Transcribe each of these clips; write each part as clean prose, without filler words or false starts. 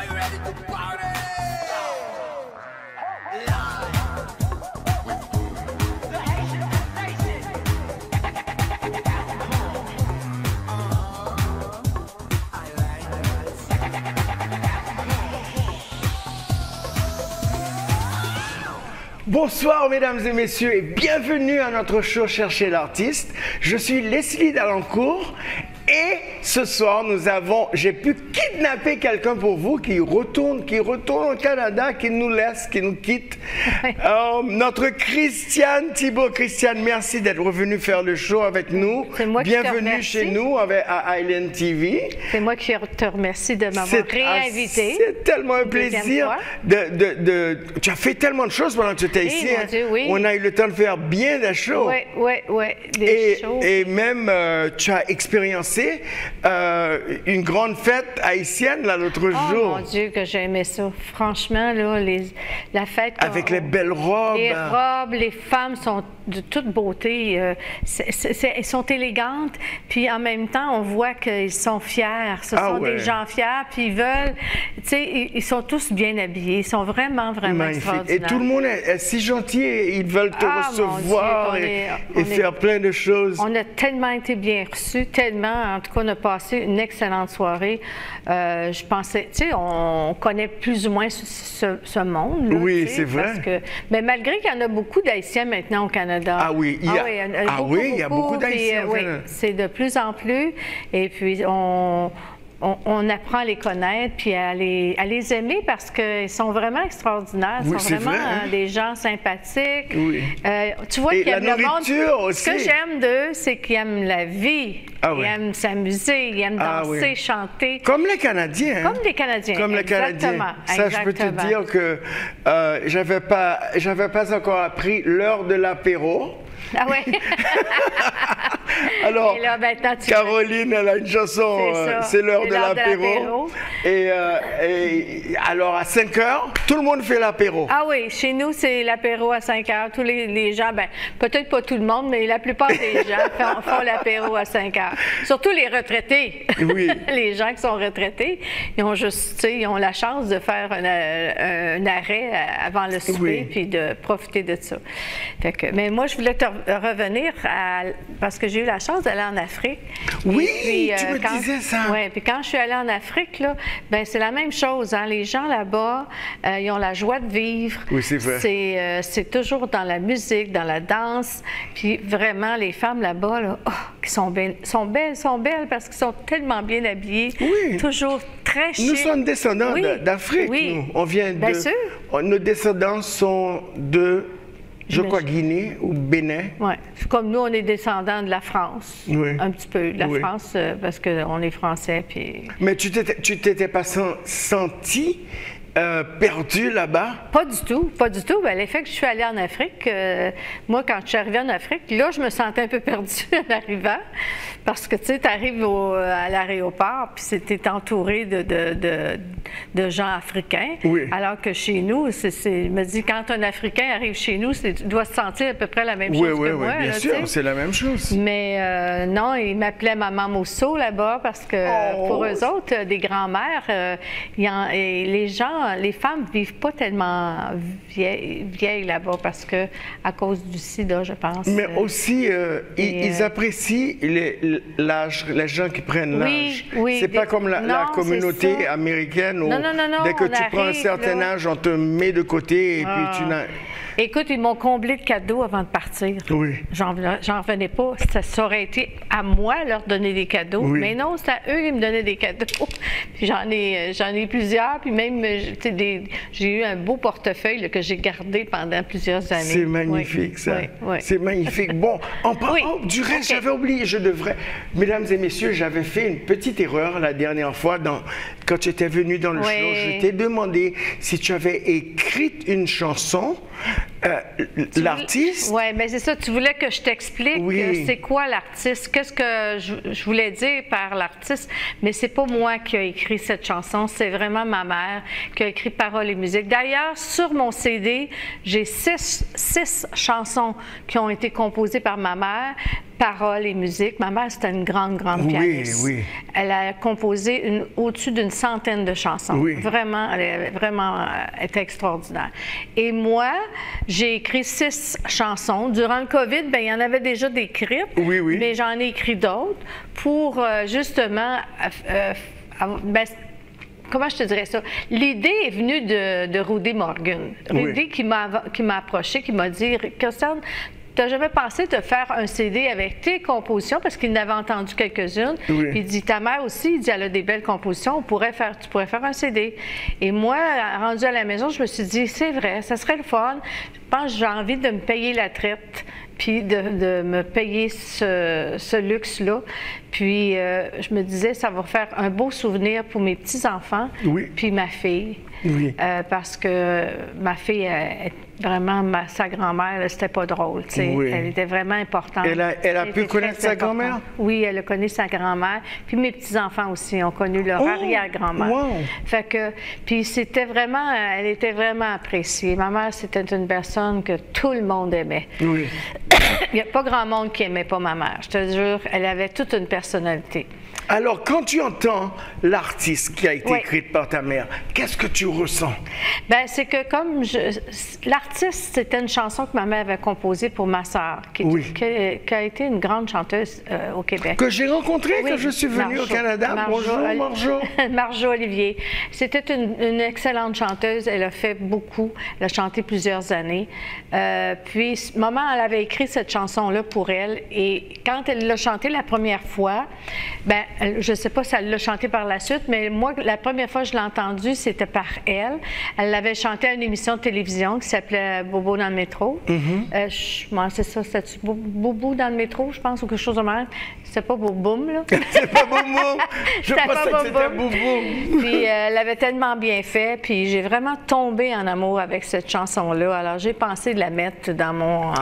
Are you ready to party? Bonsoir mesdames et messieurs et bienvenue à notre show Cherchez l'artiste. Je suis Leslie Dalancourt et ce soir j'ai pu kidnapper quelqu'un pour vous qui retourne au Canada, qui nous laisse, qui nous quitte. Notre Christiane Thibault. Christiane, merci d'être revenue faire le show avec nous. C'est moi qui Bienvenue chez nous à Island TV. C'est moi qui te remercie de m'avoir réinvité. C'est tellement un plaisir. Tu as fait tellement de choses pendant que tu étais ici. Mon Dieu, oui. On a eu le temps de faire bien des shows. Oui. Et même, tu as expériencé une grande fête haïtienne l'autre jour. Oh mon Dieu, que j'ai aimé ça. Franchement, là, la fête... Avec les belles robes. Les robes, les femmes sont de toute beauté. Elles sont élégantes, puis en même temps, on voit qu'ils sont fiers. Ce sont des gens fiers, puis ils veulent... Tu sais, ils sont tous bien habillés. Ils sont vraiment extraordinaires. Et tout le monde est si gentil. Ils veulent te recevoir et faire plein de choses. On a tellement été bien reçus, tellement. En tout cas, on a passé une excellente soirée. Je pensais, tu sais, on connaît plus ou moins ce monde. Là, oui, c'est vrai. Mais malgré qu'il y en a beaucoup d'Haïtiens maintenant au Canada. Ah oui, il y a beaucoup d'Haïtiens. Oui, c'est de plus en plus. Et puis, on apprend à les connaître puis à les aimer parce qu'ils sont vraiment extraordinaires. Ils sont vraiment des gens sympathiques. Oui. Tu vois qu'ils aiment le monde. Aussi. Ce que j'aime d'eux, c'est qu'ils aiment la vie. Ils aiment s'amuser, ils aiment danser, chanter. Comme les Canadiens. Comme les Canadiens. Comme les Canadiens. Ça, je peux te dire que j'avais pas encore appris l'heure de l'apéro. Ah ouais. Alors, là, Caroline, elle a une chanson, c'est l'heure de l'apéro. Et alors, à 5 heures, tout le monde fait l'apéro. Ah oui, chez nous, c'est l'apéro à 5 heures. Tous les gens, peut-être pas tout le monde, mais la plupart des gens font l'apéro à 5 heures. Surtout les retraités. Oui. Les gens qui sont retraités, ils ont juste, ils ont la chance de faire un arrêt avant le souper puis de profiter de ça. Mais moi, je voulais te revenir parce que j'ai eu la chance d'aller en Afrique. Oui, puis, tu me disais ça. Oui, puis quand je suis allée en Afrique, là, c'est la même chose. Hein? Les gens là-bas, ils ont la joie de vivre. Oui, c'est vrai. C'est toujours dans la musique, dans la danse. Puis vraiment, les femmes là-bas, là, qui sont belles parce qu'ils sont tellement bien habillées. Oui. Toujours très chic. Nous sommes descendants d'Afrique. Oui. Nous. On vient Bien sûr. Nos descendants sont de... Je crois Guinée ou Bénin. Oui. Comme nous, on est descendants de la France. Oui. Un petit peu de la France, parce qu'on est français. Puis... Mais tu t'étais pas senti perdu là-bas? Pas du tout, pas du tout. L'effet que je suis allée en Afrique, moi, quand je suis arrivée en Afrique, là, je me sentais un peu perdue en arrivant. Parce que, tu sais, tu arrives à l'aéroport, puis tu es entouré de gens africains. Oui. Alors que chez nous, je me dis, quand un Africain arrive chez nous, tu dois se sentir à peu près la même chose que moi. Oui, bien sûr, c'est la même chose. Mais non, ils m'appelaient Maman Mousseau là-bas parce que pour eux autres, des grands-mères, les gens, les femmes vivent pas tellement vieilles là-bas parce que à cause du sida, je pense. Mais aussi, ils apprécient l'âge, les gens qui prennent l'âge. Oui, c'est pas comme la communauté américaine où dès que tu prends un certain âge, on te met de côté et puis tu n'as... Écoute, ils m'ont comblé de cadeaux avant de partir. Oui. J'en revenais pas. Ça aurait été à moi leur donner des cadeaux. Oui. Mais non, c'est à eux qui me donnaient des cadeaux. Puis j'en ai plusieurs. Puis même, j'ai eu un beau portefeuille là, que j'ai gardé pendant plusieurs années. C'est magnifique, ça. Oui. C'est magnifique. Bon, en parlant du reste, j'avais oublié, mesdames et messieurs, j'avais fait une petite erreur la dernière fois quand tu étais venu dans le show. Je t'ai demandé si tu avais écrit une chanson. L'artiste? Oui, mais c'est ça. Tu voulais que je t'explique c'est quoi l'artiste, qu'est-ce que je voulais dire par l'artiste, mais c'est pas moi qui ai écrit cette chanson, c'est vraiment ma mère qui a écrit paroles et musique. D'ailleurs, sur mon CD, j'ai six chansons qui ont été composées par ma mère, paroles et musique. Ma mère, c'était une grande pianiste. Oui. elle a composé au-dessus d'une centaine de chansons. Oui. Vraiment, elle était extraordinaire. Et moi, j'ai écrit 6 chansons. Durant le COVID, bien, il y en avait déjà d'écrites, oui, oui. mais j'en ai écrit d'autres pour justement... comment je te dirais ça? L'idée est venue de Rudy Morgan. Rudy oui. qui m'a approché, qui m'a dit, Kirsten, tu n'as jamais pensé te faire un CD avec tes compositions, parce qu'il n'avait entendu quelques-unes. Oui. Il dit, ta mère aussi, il dit, elle a des belles compositions, tu pourrais faire un CD. Et moi, rendue à la maison, je me suis dit, c'est vrai, ça serait le fun. Je pense que j'ai envie de me payer la traite, puis de me payer ce luxe-là. Puis je me disais, ça va faire un beau souvenir pour mes petits-enfants, oui. puis ma fille. Oui. Parce que ma fille, vraiment, sa grand-mère, c'était pas drôle. Oui. Elle était vraiment importante. Elle a pu connaître sa grand-mère? Oui, elle a connu sa grand-mère. Puis mes petits-enfants aussi ont connu leur arrière-grand-mère. Wow. Fait que, puis c'était vraiment, elle était vraiment appréciée. Ma mère, c'était une personne que tout le monde aimait. Oui. Il n'y a pas grand monde qui n'aimait pas ma mère. Je te jure, elle avait toute une personnalité. Alors, quand tu entends l'artiste qui a été écrite par ta mère, qu'est-ce que tu ressens? Bien, c'est que comme l'artiste, c'était une chanson que ma mère avait composée pour ma sœur, qui a été une grande chanteuse au Québec. Que j'ai rencontrée quand je suis venue au Canada. Bonjour, Marjo. Marjo Olivier. C'était une excellente chanteuse. Elle a fait beaucoup. Elle a chanté plusieurs années. Puis, maman, elle avait écrit cette chanson-là pour elle. Et quand elle l'a chantée la première fois, ben, je ne sais pas si elle l'a chanté par la suite, mais moi, la première fois que je l'ai entendue, c'était par elle. Elle l'avait chanté à une émission de télévision qui s'appelait Bobo dans le métro. C'est ça, c'était Bobo dans le métro, je pense, ou quelque chose de même. C'était pas Boboum, là. C'est pas Boboum! Je pensais que c'était Boboum! Puis elle l'avait tellement bien fait, puis j'ai vraiment tombé en amour avec cette chanson-là. Alors j'ai pensé de la mettre dans mon...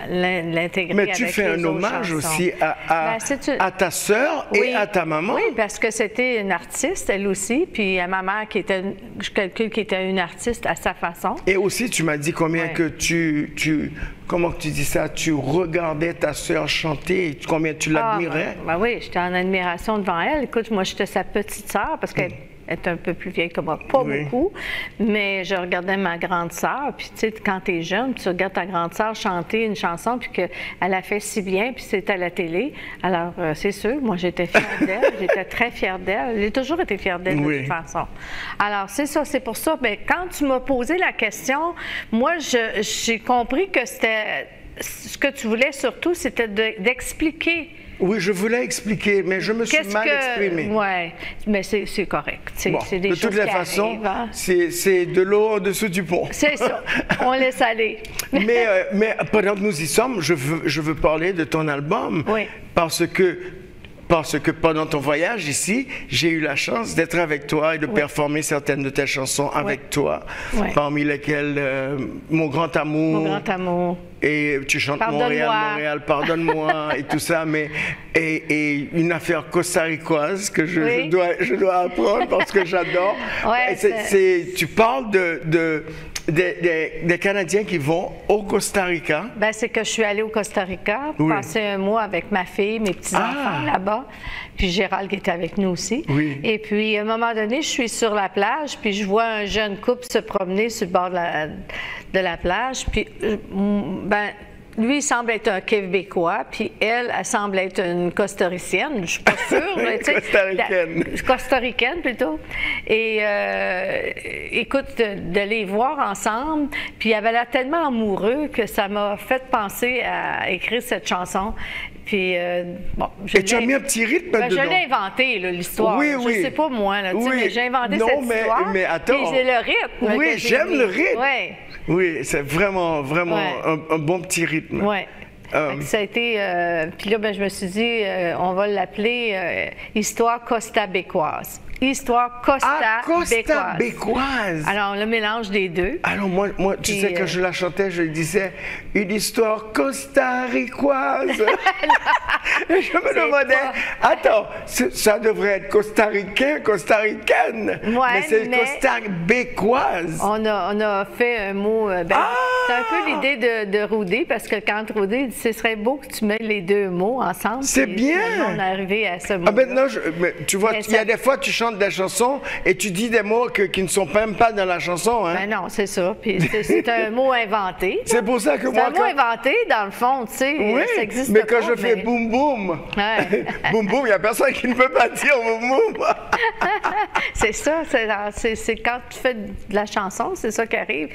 l'intégrer. Mais tu fais un hommage aussi à ta sœur et à ta maman. Oui, parce que c'était une artiste, elle aussi, puis à ma mère, je calcule qu'elle était une artiste à sa façon. Et aussi, tu m'as dit combien que comment tu dis ça, tu regardais ta sœur chanter, et combien tu l'admirais. Ben oui, j'étais en admiration devant elle. Écoute, moi, j'étais sa petite sœur, parce qu'elle est un peu plus vieille que moi, pas beaucoup, mais je regardais ma grande sœur, puis tu sais, quand tu es jeune, tu regardes ta grande sœur chanter une chanson, puis qu'elle a fait si bien, puis c'était à la télé. Alors, c'est sûr, moi, j'étais fière d'elle, j'étais très fière d'elle. J'ai toujours été fière d'elle de toute façon. Alors, c'est ça, c'est pour ça. Mais quand tu m'as posé la question, moi, j'ai compris que c'était... Ce que tu voulais surtout, c'était d'expliquer. Oui, je voulais expliquer, mais je me suis mal exprimé. Oui, mais c'est correct. Bon, de toutes les façons, c'est de l'eau au-dessous du pont. C'est ça, on laisse aller. mais pendant que nous y sommes, je veux parler de ton album. Oui. Parce que pendant ton voyage ici, j'ai eu la chance d'être avec toi et de performer certaines de tes chansons avec toi, parmi lesquelles Mon Grand Amour. Mon Grand Amour. Et tu chantes Montréal, pardonne-moi, et tout ça, mais et une affaire costaricoise que je dois apprendre parce que j'adore. Tu parles des Canadiens qui vont au Costa Rica. Ben, c'est que je suis allée au Costa Rica, passer un mois avec ma fille, mes petits-enfants là-bas, puis Gérald qui était avec nous aussi. Et puis, à un moment donné, je suis sur la plage, puis je vois un jeune couple se promener sur le bord de la plage, puis ben, lui, il semble être un Québécois, puis elle semble être une costaricienne, je suis pas sûre. Costaricaine. Costaricaine, plutôt. Et écoute, de les voir ensemble, puis il avait l'air tellement amoureux que ça m'a fait penser à écrire cette chanson. Puis, bon, et tu as mis un petit rythme dedans. Je l'ai inventé, l'histoire. Oui. Je sais pas moi, là, mais j'ai inventé cette histoire. Mais attends. Puis j'ai le rythme. Oui, j'aime le rythme. Oui, c'est vraiment un bon petit rythme. Oui. Ça a été... puis là, ben, je me suis dit, on va l'appeler Histoire costabécoise. Histoire Costa Bécoise. Alors, le mélange des deux. Alors, moi tu sais, quand je la chantais, je disais une histoire costaricoise. Et je me demandais, attends, ça devrait être costaricain, costaricaine. Mais c'est costarbécoise. On a fait un mot. C'est un peu l'idée de Roudet, parce que quand Roudet dit ce serait beau que tu mets les deux mots ensemble. C'est bien. On est arrivé à ce mot. Maintenant, mais tu vois, il y a des fois, tu chantes des chansons et tu dis des mots qui ne sont même pas dans la chanson. Hein? Ben non, c'est ça. Puis c'est un mot inventé. C'est pour ça que moi. C'est un mot inventé, dans le fond, tu sais. Oui, ça existe mais pas, quand je fais boum boum, boum boum, il n'y a personne qui ne peut pas dire boum boum. C'est ça. C'est quand tu fais de la chanson, c'est ça qui arrive.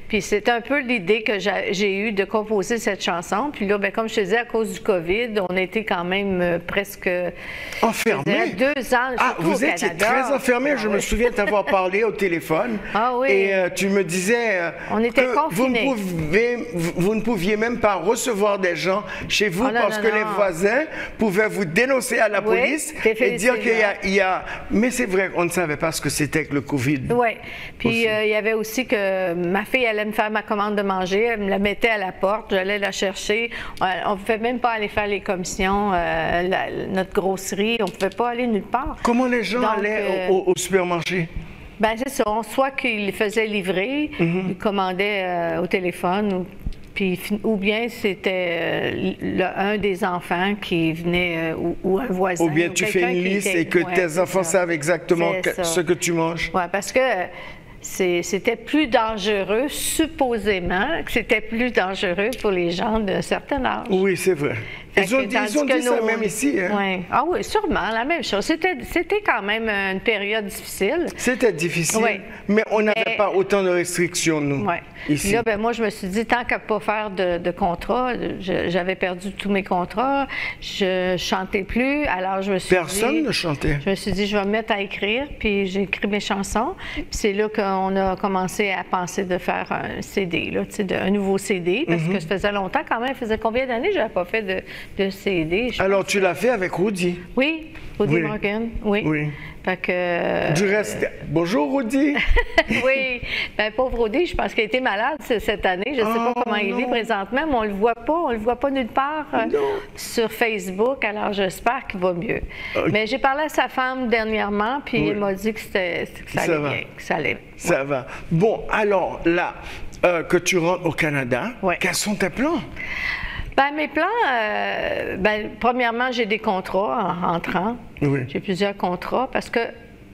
Puis c'est un peu l'idée que j'ai eue de composer cette chanson. Puis là, ben, comme je te disais, à cause du COVID, on était quand même presque enfermés. 2 ans. Ah, vous étiez très enfermés. Je me souviens t'avoir parlé au téléphone. Ah oui. Et tu me disais on était confinés. Vous ne pouviez même pas recevoir des gens chez vous parce que les voisins pouvaient vous dénoncer à la police et dire qu'il y a... Mais c'est vrai, on ne savait pas ce que c'était que le COVID. Oui. Puis il y avait aussi que ma fille allait me faire ma commande de manger. Elle me la mettait à la porte. J'allais la chercher. On ne pouvait même pas aller faire les commissions, notre grosserie. On ne pouvait pas aller nulle part. Comment les gens allaient au supermarché? Ben c'est ça. Soit qu'ils les faisaient livrer, ils commandaient au téléphone, ou bien c'était un des enfants qui venait ou un voisin. Ou bien tu fais une liste et que tes enfants savent exactement ce que tu manges. Oui, parce que c'était plus dangereux, supposément, que c'était plus dangereux pour les gens d'un certain âge. Oui, c'est vrai. Ils ont dit ça même ici. Hein? Ouais. Ah oui, sûrement, la même chose. C'était quand même une période difficile. C'était difficile, mais on n'avait pas autant de restrictions, nous, ici. Là, ben, moi, je me suis dit, tant qu'à ne pas faire de contrat, j'avais perdu tous mes contrats, je chantais plus, alors je me suis Personne ne chantait. Je me suis dit, je vais me mettre à écrire, puis j'ai écrit mes chansons. Puis c'est là qu'on a commencé à penser de faire un CD, là, un nouveau CD, parce que ça faisait longtemps quand même. Ça faisait combien d'années que je n'avais pas fait de CD? Alors, tu l'as fait avec Rudy? Oui, Rudy Morgan, oui. Fait que, du reste, bonjour Rudy! Oui, bien pauvre Rudy, je pense qu'il a été malade cette année. Je ne sais pas comment il vit présentement, mais on ne le voit pas nulle part sur Facebook, alors j'espère qu'il va mieux. Mais j'ai parlé à sa femme dernièrement, puis elle m'a dit que ça allait bien, que ça allait. Ça va. Bon, alors là, que tu rentres au Canada, quels sont tes plans? Ben, mes plans, premièrement, j'ai des contrats en entrant. Oui. J'ai plusieurs contrats parce que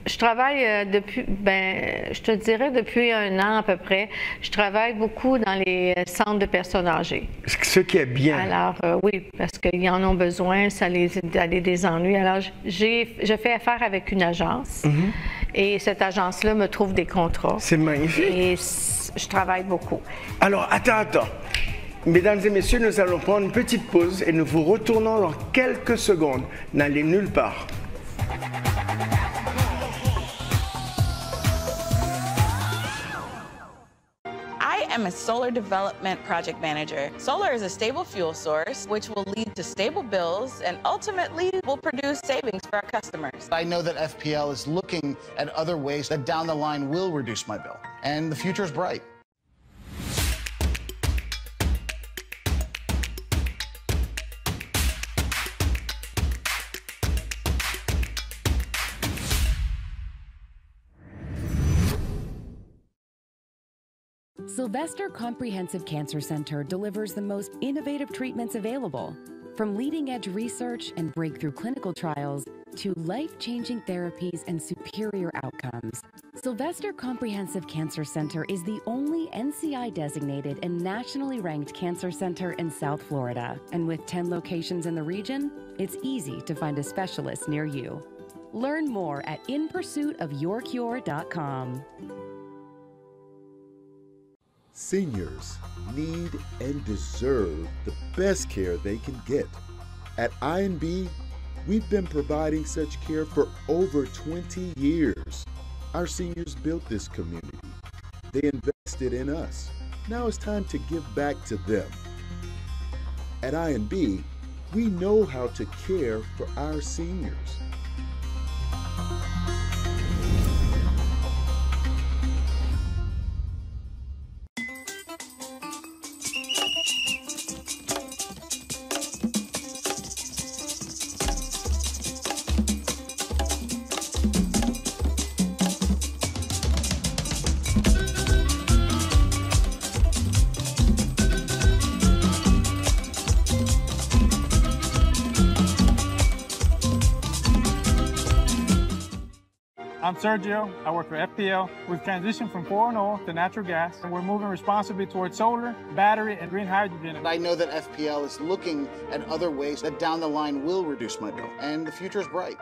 je travaille depuis, je te dirais depuis 1 an à peu près, je travaille beaucoup dans les centres de personnes âgées. Ce qui est bien. Alors, oui, parce qu'ils en ont besoin, ça les des ennuis. Alors, je fais affaire avec une agence et cette agence-là me trouve des contrats. C'est magnifique. Et je travaille beaucoup. Alors, attends. Mesdames et messieurs, nous allons prendre une petite pause et nous vous retournons dans quelques secondes. N'allez nulle part. I am a solar development project manager. Solar is a stable fuel source, which will lead to stable bills and ultimately will produce savings for our customers. I know that FPL is looking at other ways that down the line will reduce my bill, and the future is bright. Sylvester Comprehensive Cancer Center delivers the most innovative treatments available, from leading-edge research and breakthrough clinical trials to life-changing therapies and superior outcomes. Sylvester Comprehensive Cancer Center is the only NCI-designated and nationally ranked cancer center in South Florida. And with 10 locations in the region, it's easy to find a specialist near you. Learn more at inpursuitofyourcure.com. Seniors need and deserve the best care they can get. At I&B, we've been providing such care for over 20 years. Our seniors built this community. They invested in us. Now it's time to give back to them. At I&B, we know how to care for our seniors. I'm Sergio. I work for FPL. We've transitioned from foreign oil to natural gas, and we're moving responsibly towards solar, battery, and green hydrogen. I know that FPL is looking at other ways that down the line will reduce my bill, and the future is bright.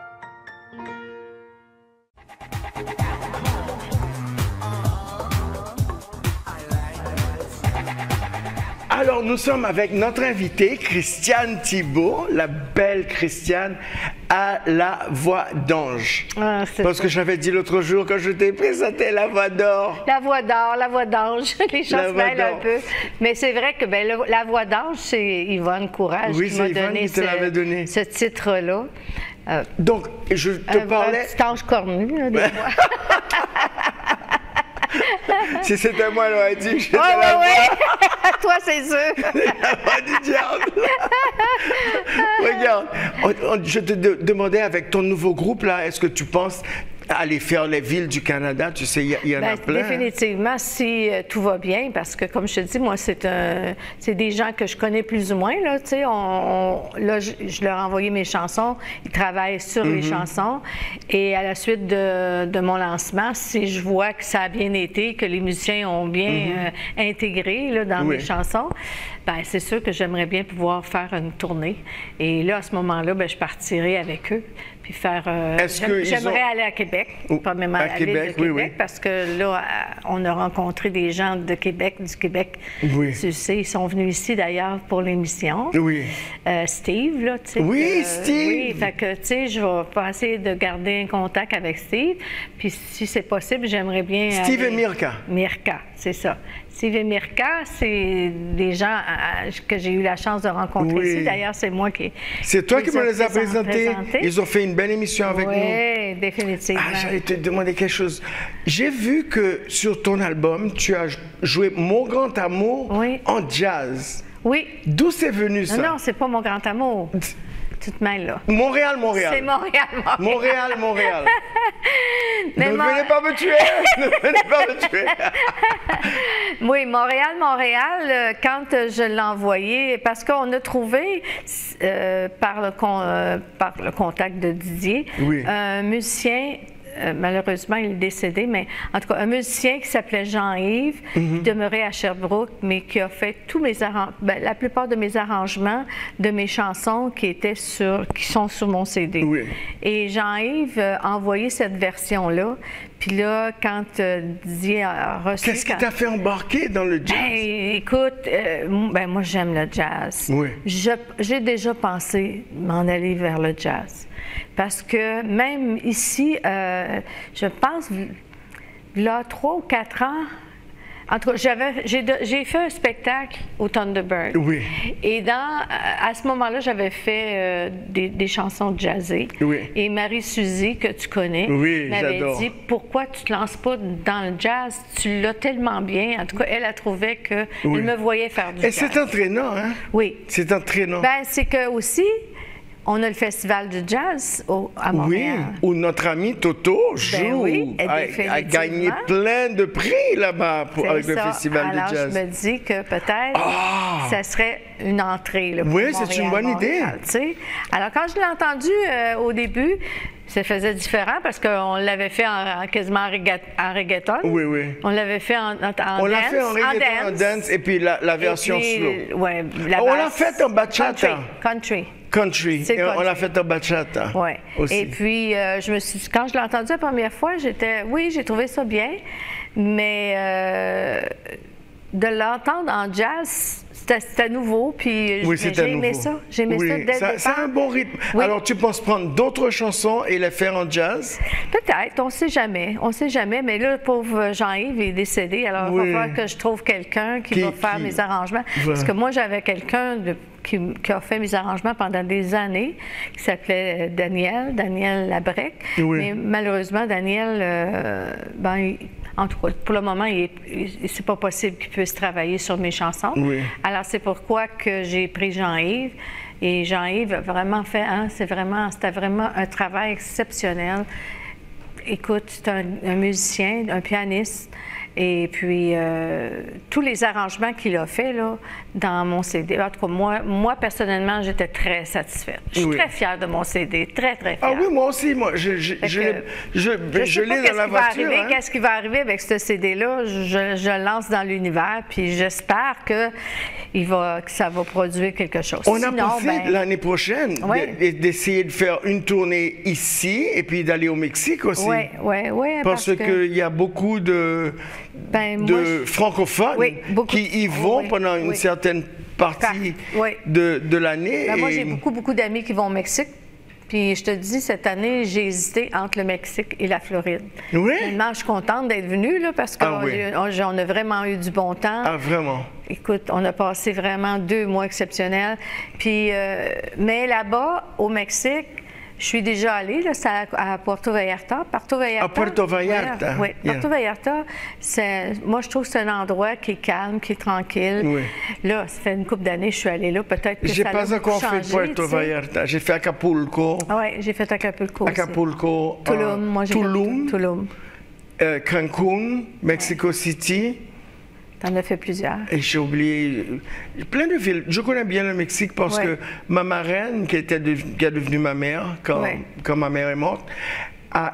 Alors, nous sommes avec notre invitée, Christiane Thibault, la belle Christiane, à la voix d'ange. Ah, parce que j'avais dit l'autre jour, quand je t'ai présenté la voix d'or. La voix d'or, la voix d'ange. Les gens se mêlent un peu. Mais c'est vrai que la voix d'ange, c'est Yvonne Courage qui m'a donné ce titre-là. Donc, je te parlais... Un petit ange cornu, là, des fois. Si c'était moi, elle aurait dit que j'étais la voix. Toi, c'est sûr. La voix du diable. Regarde, je te demandais avec ton nouveau groupe, là, est-ce que tu penses aller faire les villes du Canada? Tu sais, il y en a plein. Définitivement, si tout va bien, parce que, comme je te dis, moi, c'est des gens que je connais plus ou moins. Là, tu sais, là, je leur ai envoyé mes chansons. Ils travaillent sur les chansons. Et à la suite de mon lancement, si je vois que ça a bien été, que les musiciens ont bien intégré là, dans mes chansons, ben, c'est sûr que j'aimerais bien pouvoir faire une tournée. Et là, à ce moment-là, ben, je partirai avec eux. Puis faire. J'aimerais aller à Québec, pas même à Québec, parce que là, on a rencontré des gens de Québec, du Québec. Oui. Tu sais, ils sont venus ici d'ailleurs pour l'émission. Oui. Steve, là, tu sais. Oui, Steve. Oui, fait que, tu sais, je vais essayer de garder un contact avec Steve. Puis si c'est possible, j'aimerais bien. Steve et Mirka. Mirka, c'est ça. Steve et Mirka, c'est des gens que j'ai eu la chance de rencontrer ici. D'ailleurs, c'est moi qui... C'est toi qui me les as présentés. Ils ont fait une belle émission avec nous. Oui, définitivement. Ah, j'allais te demander quelque chose. J'ai vu que sur ton album, tu as joué Mon Grand Amour en jazz. Oui. D'où c'est venu ça? Non, c'est pas Mon Grand Amour. Tu te mêles, là. Montréal. C'est Montréal. Ne venez pas me tuer! Ne venez pas me tuer! Oui, Montréal, quand je l'ai envoyé, parce qu'on a trouvé, par le contact de Didier, un musicien. Malheureusement, il est décédé, mais en tout cas, un musicien qui s'appelait Jean-Yves, qui demeurait à Sherbrooke, mais qui a fait tous mes la plupart de mes arrangements de mes chansons qui sont sur mon CD. Oui. Et Jean-Yves a envoyé cette version-là. Puis là, quand Didier a reçu... Qu'est-ce qui t'a fait embarquer dans le jazz? Ben, écoute, moi, j'aime le jazz. Oui. J'ai déjà pensé m'en aller vers le jazz. Parce que même ici, je pense, là, 3 ou 4 ans, en tout cas, j'ai fait un spectacle au Thunderbird. Oui. Et à ce moment-là, j'avais fait des chansons jazzées. Oui. Et Marie-Suzy, que tu connais, m'avait dit « Pourquoi tu te lances pas dans le jazz? Tu l'as tellement bien. » En tout cas, elle a trouvé qu'elle me voyait faire du jazz. Et c'est entraînant, hein? Oui. C'est entraînant. Ben, c'est que aussi... On a le Festival du jazz à Montréal. Oui, où notre ami Toto joue, a gagné plein de prix là-bas avec le Festival du jazz. Alors, je me dis que peut-être ça serait une entrée. Là, pour c'est une bonne idée. Alors, quand je l'ai entendu au début, ça faisait différent parce qu'on l'avait fait quasiment en reggaeton. Oui. On l'avait fait en dance. On l'a fait en reggaeton, en dance, et puis la version slow. Ouais, on l'a fait en bachata. Country. Et on l'a fait en bachata. Oui. Et puis, quand je l'ai entendu la première fois, j'ai trouvé ça bien, mais de l'entendre en jazz, c'était nouveau, puis j'ai aimé ça. J'ai aimé ça dès le départ. C'est un bon rythme. Oui. Alors, tu penses prendre d'autres chansons et les faire en jazz? Peut-être, on ne sait jamais. On ne sait jamais, mais là, le pauvre Jean-Yves est décédé, alors il va falloir que je trouve quelqu'un qui va faire mes arrangements. Voilà. Parce que moi, j'avais quelqu'un qui a fait mes arrangements pendant des années, qui s'appelait Daniel Labrec. Oui. Mais malheureusement, Daniel, en tout cas, pour le moment, c'est pas possible qu'il puisse travailler sur mes chansons. Oui. Alors, c'est pourquoi que j'ai pris Jean-Yves. Et Jean-Yves a vraiment fait, c'était vraiment un travail exceptionnel. Écoute, c'est un musicien, un pianiste. Et puis, tous les arrangements qu'il a fait là, dans mon CD, en tout cas, moi personnellement, j'étais très satisfaite. Je suis très fière de mon CD, très, très fière. Ah oui, moi aussi, moi, je l'ai dans la voiture. Qu'est-ce qui va arriver avec ce CD-là? Je le lance dans l'univers, puis j'espère que ça va produire quelque chose. On a pensé l'année prochaine d'essayer de faire une tournée ici et puis d'aller au Mexique aussi. Oui. Parce qu'il y a beaucoup de francophones qui y vont pendant une certaine partie de l'année. Moi, j'ai beaucoup d'amis qui vont au Mexique. Puis je te dis, cette année, j'ai hésité entre le Mexique et la Floride. Oui? Maintenant, je suis contente d'être venue là, parce qu'on a vraiment eu du bon temps. Ah, vraiment? Écoute, on a passé vraiment 2 mois exceptionnels. Puis, mais là-bas, au Mexique, je suis déjà allée, là, c'est à Puerto Vallarta. À Puerto Vallarta? Oui, Puerto Vallarta, moi, je trouve que c'est un endroit qui est calme, qui est tranquille. Oui. Là, ça fait une couple d'années que je suis allée là. Peut-être que ça a beaucoup changé. J'ai pas encore fait Puerto Vallarta. J'ai fait Acapulco. Oui, j'ai fait Acapulco aussi. Tulum. Moi, j'ai fait Tulum. Cancun, Mexico City. T'en as fait plusieurs. Et j'ai oublié plein de villes. Je connais bien le Mexique parce que ma marraine, qui est devenue ma mère quand ma mère est morte,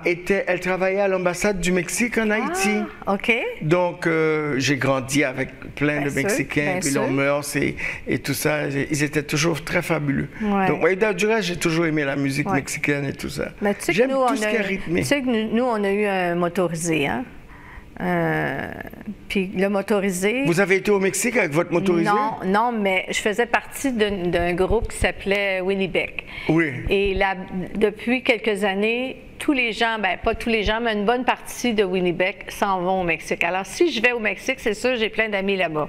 elle travaillait à l'ambassade du Mexique en Haïti. OK. Donc, j'ai grandi avec plein de Mexicains, puis leurs mœurs et tout ça. Ils étaient toujours très fabuleux. Ouais. Donc, du reste, j'ai toujours aimé la musique mexicaine et tout ça. J'aime tout ce qui est rythmé. Tu sais que nous, on a eu un motorisé, hein? Puis le motorisé... Vous avez été au Mexique avec votre motorisé? Non, mais je faisais partie d'un groupe qui s'appelait Winnipeg. Oui. Et là, depuis quelques années, tous les gens, pas tous les gens, mais une bonne partie de Winnipeg s'en vont au Mexique. Alors, si je vais au Mexique, c'est sûr, j'ai plein d'amis là-bas.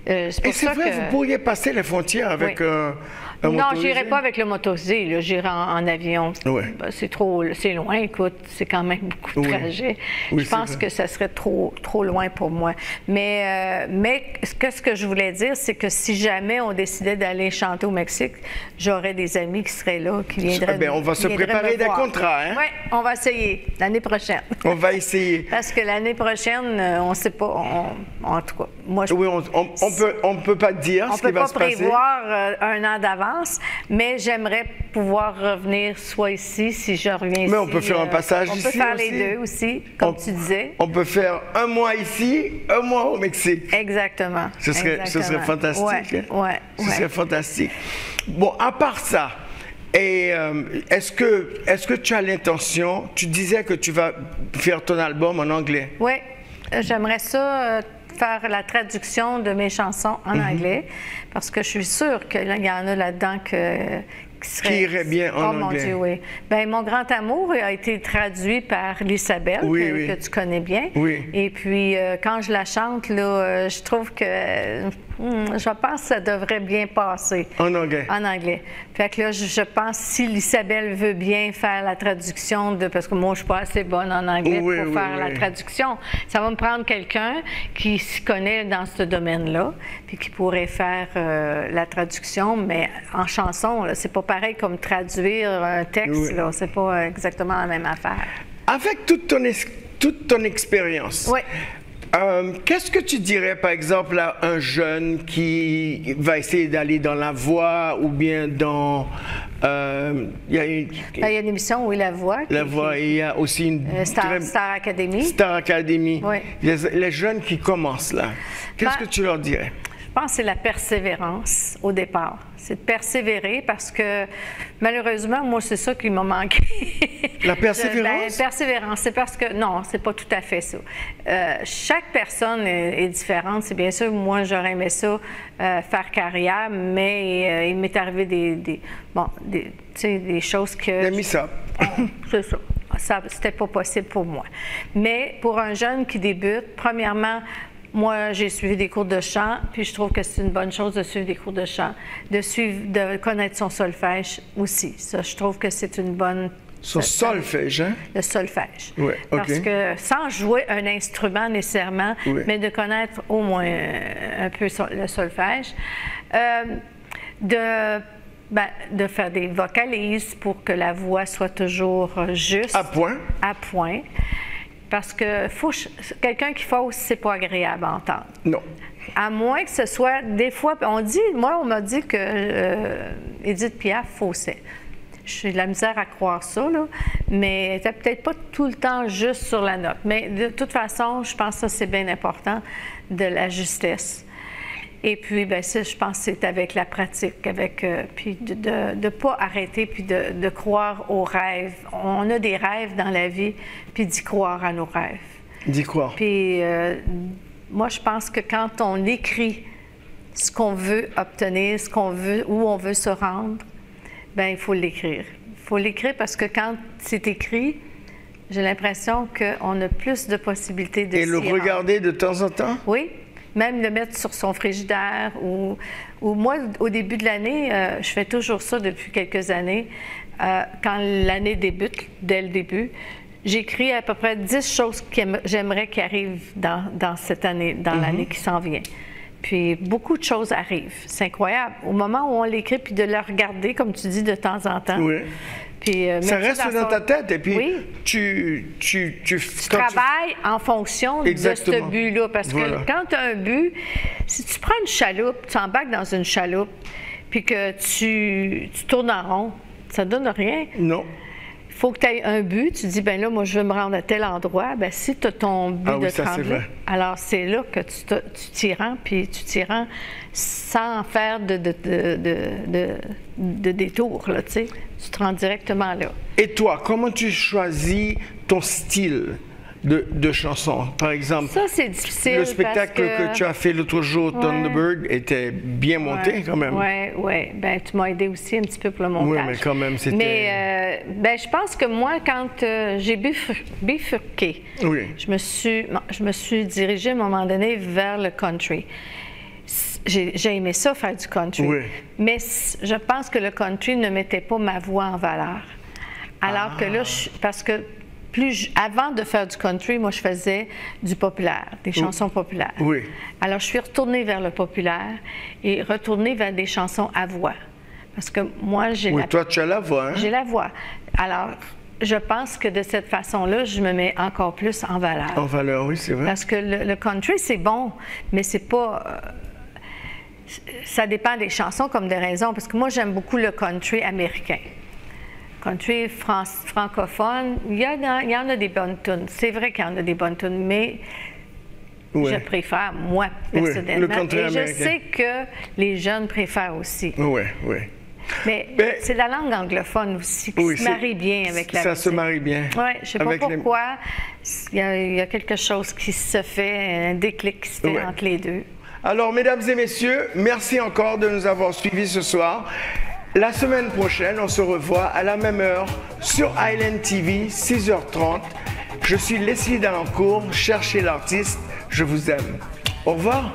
Et c'est vrai, vous pourriez passer les frontières avec un motorisé? Non, j'irai pas avec le motorisé, j'irai en avion. Ouais. C'est loin, écoute, c'est quand même beaucoup de trajet. Je pense que ça serait trop loin pour moi. Mais ce que je voulais dire, c'est que si jamais on décidait d'aller chanter au Mexique, j'aurais des amis qui seraient là, qui viendraient. On va se préparer des contrats, hein? Oui, on va essayer l'année prochaine. On va essayer. Parce que l'année prochaine, on ne sait pas. En tout cas, moi, on ne peut pas dire ce qui va se passer. On ne peut pas prévoir un an d'avance, mais j'aimerais pouvoir revenir soit ici, si je reviens ici. Mais on peut faire un passage ici. On peut faire les deux aussi, comme tu disais. On peut faire un mois ici, un mois au Mexique. Exactement. Ce serait fantastique. Oui. Ce serait fantastique. Bon, à part ça, est-ce que tu as l'intention, tu disais que tu vas faire ton album en anglais? Oui, j'aimerais ça... faire la traduction de mes chansons en anglais, parce que je suis sûre qu'il y en a là-dedans qui irait bien en anglais. Mon Dieu, oui. Mon grand amour a été traduit par Lisabelle, que tu connais bien. Oui. Et puis, quand je la chante, là, je trouve que je pense que ça devrait bien passer. En anglais. En anglais. Fait que là, je pense si Lisabelle veut bien faire la traduction parce que moi, je suis pas assez bonne en anglais pour faire la traduction. Ça va me prendre quelqu'un qui s'y connaît dans ce domaine-là, puis qui pourrait faire la traduction, mais en chanson, c'est pas pareil comme traduire un texte, là. C'est pas exactement la même affaire. Avec toute ton expérience, qu'est-ce que tu dirais, par exemple, à un jeune qui va essayer d'aller dans la voix ou bien dans... il y a une émission, La Voix. La Voix, et il y a aussi une... Star Academy. Star Academy. Oui. Les jeunes qui commencent là, qu'est-ce que tu leur dirais? Je pense que c'est la persévérance au départ. C'est de persévérer parce que, malheureusement, moi, c'est ça qui m'a manqué. La persévérance? Persévérance, c'est parce que... Non, c'est pas tout à fait ça. Chaque personne est différente. C'est bien sûr, moi, j'aurais aimé ça, faire carrière, mais il m'est arrivé des choses que... T'as mis ça. C'est ça. C'était pas possible pour moi. Mais pour un jeune qui débute, premièrement... Moi, j'ai suivi des cours de chant, puis je trouve que c'est une bonne chose de suivre des cours de chant, de connaître son solfège aussi. Ça, je trouve que c'est une bonne... Son solfège, hein? Le solfège. Oui, OK. Parce que sans jouer un instrument nécessairement, mais de connaître au moins un peu le solfège, de faire des vocalises pour que la voix soit toujours juste. À point. À point. Parce que quelqu'un qui fausse, c'est pas agréable à entendre. Non. À moins que ce soit, des fois, on m'a dit que Édith Piaf faussait. J'ai de la misère à croire ça, là, mais elle n'était peut-être pas tout le temps juste sur la note. Mais de toute façon, je pense que ça, c'est bien important, de la justesse. Et puis, bien, ça, je pense que c'est avec la pratique, puis de ne pas arrêter, puis de croire aux rêves. On a des rêves dans la vie, puis d'y croire à nos rêves. D'y croire. Puis, moi, je pense que quand on écrit ce qu'on veut obtenir, ce qu'on veut, où on veut se rendre, bien, il faut l'écrire. Il faut l'écrire parce que quand c'est écrit, j'ai l'impression qu'on a plus de possibilités de s'y rendre. Et le regarder de temps en temps? Oui. Même le mettre sur son frigidaire ou moi, au début de l'année, je fais toujours ça depuis quelques années. Quand l'année débute, dès le début, j'écris à peu près 10 choses que j'aimerais qui arrivent dans cette année, dans l'année qui s'en vient. Puis beaucoup de choses arrivent. C'est incroyable. Au moment où on l'écrit, puis de le regarder, comme tu dis, de temps en temps. Oui. Puis, ça reste dans ta tête et puis oui. tu travailles en fonction Exactement. de ce but-là. Parce que quand tu as un but, si tu prends une chaloupe, tu embarques dans une chaloupe, puis que tu tournes en rond, ça ne donne rien. Non. Il faut que tu aies un but. Tu dis, bien là, moi, je veux me rendre à tel endroit. Bien, si tu as ton but de te rendre, alors c'est là que tu t'y rends, puis tu t'y rends sans faire de détour, là, tu sais. Tu te rends directement là. Et toi, comment tu choisis ton style de chanson? Par exemple, ça, c'est difficile. Le spectacle que tu as fait l'autre jour, Thunderbird, était bien monté quand même. Oui. Ben, tu m'as aidé aussi un petit peu pour le montage. Oui, mais quand même, c'était... Mais ben, je pense que moi, quand j'ai bifurqué, je me suis dirigée à un moment donné vers le country. J'ai aimé ça, faire du country. Oui. Mais je pense que le country ne mettait pas ma voix en valeur. Alors que là, parce que avant de faire du country, moi, je faisais du populaire, des chansons populaires. Oui. Alors, je suis retournée vers le populaire et retournée vers des chansons à voix. Parce que moi, j'ai toi, tu as la voix, hein? J'ai la voix. Alors, je pense que de cette façon-là, je me mets encore plus en valeur. En valeur, oui, c'est vrai. Parce que le country, c'est bon, mais c'est pas... ça dépend des chansons comme des raisons. Parce que moi, j'aime beaucoup le country américain. Country francophone, il y en a des bonnes tunes. C'est vrai qu'il y en a des bonnes tunes, mais je préfère, moi, personnellement. Le country américain. Je sais que les jeunes préfèrent aussi. Oui. Mais c'est la langue anglophone aussi qui se marie bien avec la musique. Ça se marie bien. Oui, je ne sais pas pourquoi. Il y a quelque chose qui se fait, un déclic qui se fait entre les deux. Alors, mesdames et messieurs, merci encore de nous avoir suivis ce soir. La semaine prochaine, on se revoit à la même heure sur Island TV, 6h30. Je suis Leslie Dalancourt, cherchez l'artiste, je vous aime. Au revoir.